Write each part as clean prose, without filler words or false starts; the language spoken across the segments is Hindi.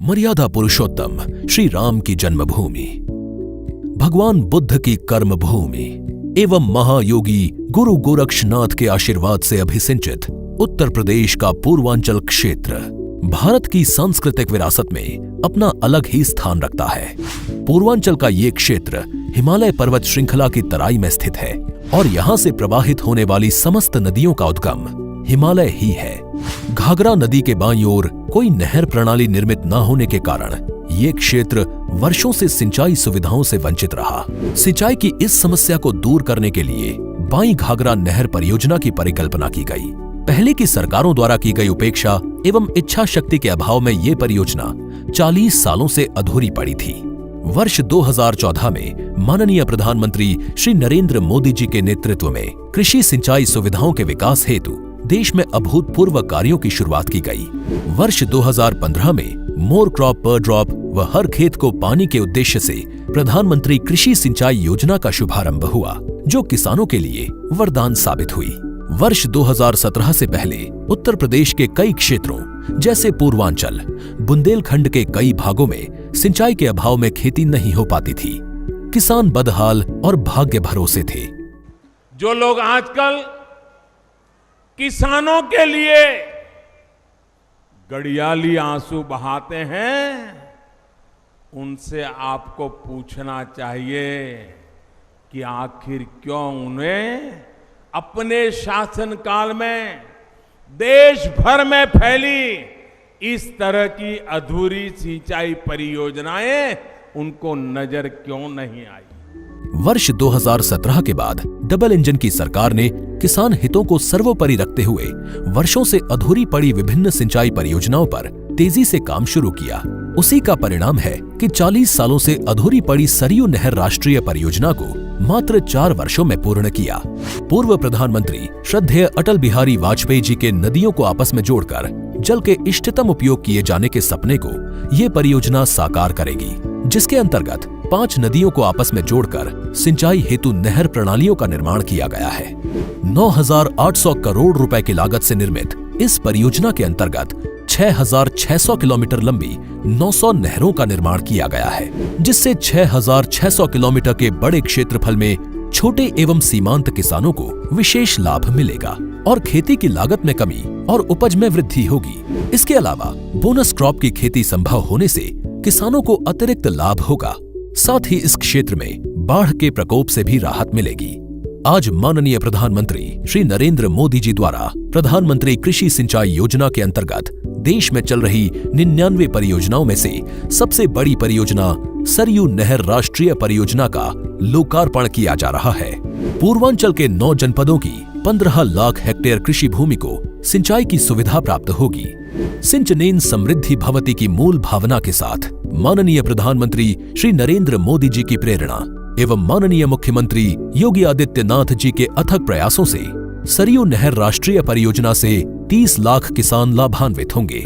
मर्यादा पुरुषोत्तम श्री राम की जन्मभूमि, भगवान बुद्ध की कर्मभूमि एवं महायोगी गुरु गोरक्षनाथ के आशीर्वाद से अभिसिंचित उत्तर प्रदेश का पूर्वांचल क्षेत्र भारत की सांस्कृतिक विरासत में अपना अलग ही स्थान रखता है। पूर्वांचल का ये क्षेत्र हिमालय पर्वत श्रृंखला की तराई में स्थित है और यहाँ से प्रवाहित होने वाली समस्त नदियों का उद्गम हिमालय ही है। घाघरा नदी के बाईं ओर कोई नहर प्रणाली निर्मित न होने के कारण ये क्षेत्र वर्षों से सिंचाई सुविधाओं से वंचित रहा। सिंचाई की इस समस्या को दूर करने के लिए बाईं घाघरा नहर परियोजना की परिकल्पना की गई। पहले की सरकारों द्वारा की गई उपेक्षा एवं इच्छा शक्ति के अभाव में ये परियोजना 40 सालों से अधूरी पड़ी थी। वर्ष 2014 में माननीय प्रधानमंत्री श्री नरेंद्र मोदी जी के नेतृत्व में कृषि सिंचाई सुविधाओं के विकास हेतु देश में अभूतपूर्व कार्यों की शुरुआत की गई। वर्ष 2015 में मोर क्रॉप पर ड्रॉप व हर खेत को पानी के उद्देश्य से प्रधानमंत्री कृषि सिंचाई योजना का शुभारंभ हुआ, जो किसानों के लिए वरदान साबित हुई। वर्ष 2017 से पहले उत्तर प्रदेश के कई क्षेत्रों जैसे पूर्वांचल, बुंदेलखंड के कई भागों में सिंचाई के अभाव में खेती नहीं हो पाती थी। किसान बदहाल और भाग्य भरोसे थे। जो लोग आजकल किसानों के लिए गड़ियाली आंसू बहाते हैं, उनसे आपको पूछना चाहिए कि आखिर क्यों उन्हें अपने शासनकाल में देश भर में फैली इस तरह की अधूरी सिंचाई परियोजनाएं उनको नजर क्यों नहीं आई। वर्ष 2017 के बाद डबल इंजन की सरकार ने किसान हितों को सर्वोपरि रखते हुए वर्षों से अधूरी पड़ी विभिन्न सिंचाई परियोजनाओं पर तेजी से काम शुरू किया। उसी का परिणाम है कि 40 सालों से अधूरी पड़ी सरयू नहर राष्ट्रीय परियोजना को मात्र 4 वर्षों में पूर्ण किया। पूर्व प्रधानमंत्री श्रद्धेय अटल बिहारी वाजपेयी जी के नदियों को आपस में जोड़कर जल के इष्टतम उपयोग किए जाने के सपने को ये परियोजना साकार करेगी, जिसके अंतर्गत 5 नदियों को आपस में जोड़कर सिंचाई हेतु नहर प्रणालियों का निर्माण किया गया है। 9,800 करोड़ रुपए की लागत से निर्मित इस परियोजना के अंतर्गत 6,600 किलोमीटर लंबी 900 नहरों का निर्माण किया गया है, जिससे 6,600 किलोमीटर के बड़े क्षेत्रफल में छोटे एवं सीमांत किसानों को विशेष लाभ मिलेगा और खेती की लागत में कमी और उपज में वृद्धि होगी। इसके अलावा बोनस क्रॉप की खेती संभव होने से किसानों को अतिरिक्त लाभ होगा। साथ ही इस क्षेत्र में बाढ़ के प्रकोप से भी राहत मिलेगी। आज माननीय प्रधानमंत्री श्री नरेंद्र मोदी जी द्वारा प्रधानमंत्री कृषि सिंचाई योजना के अंतर्गत देश में चल रही 99 परियोजनाओं में से सबसे बड़ी परियोजना सरयू नहर राष्ट्रीय परियोजना का लोकार्पण किया जा रहा है। पूर्वांचल के 9 जनपदों की 15 लाख हेक्टेयर कृषि भूमि को सिंचाई की सुविधा प्राप्त होगी। सिंचनेन समृद्धि भवति की मूल भावना के साथ माननीय प्रधानमंत्री श्री नरेंद्र मोदी जी की प्रेरणा एवं माननीय मुख्यमंत्री योगी आदित्यनाथ जी के अथक प्रयासों से सरयू नहर राष्ट्रीय परियोजना से 30 लाख किसान लाभान्वित होंगे।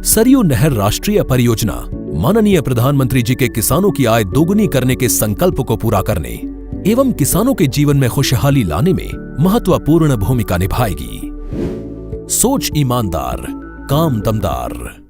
सरयू नहर राष्ट्रीय परियोजना माननीय प्रधानमंत्री जी के किसानों की आय दोगुनी करने के संकल्प को पूरा करने एवं किसानों के जीवन में खुशहाली लाने में महत्वपूर्ण भूमिका निभाएगी। सोच ईमानदार, काम दमदार।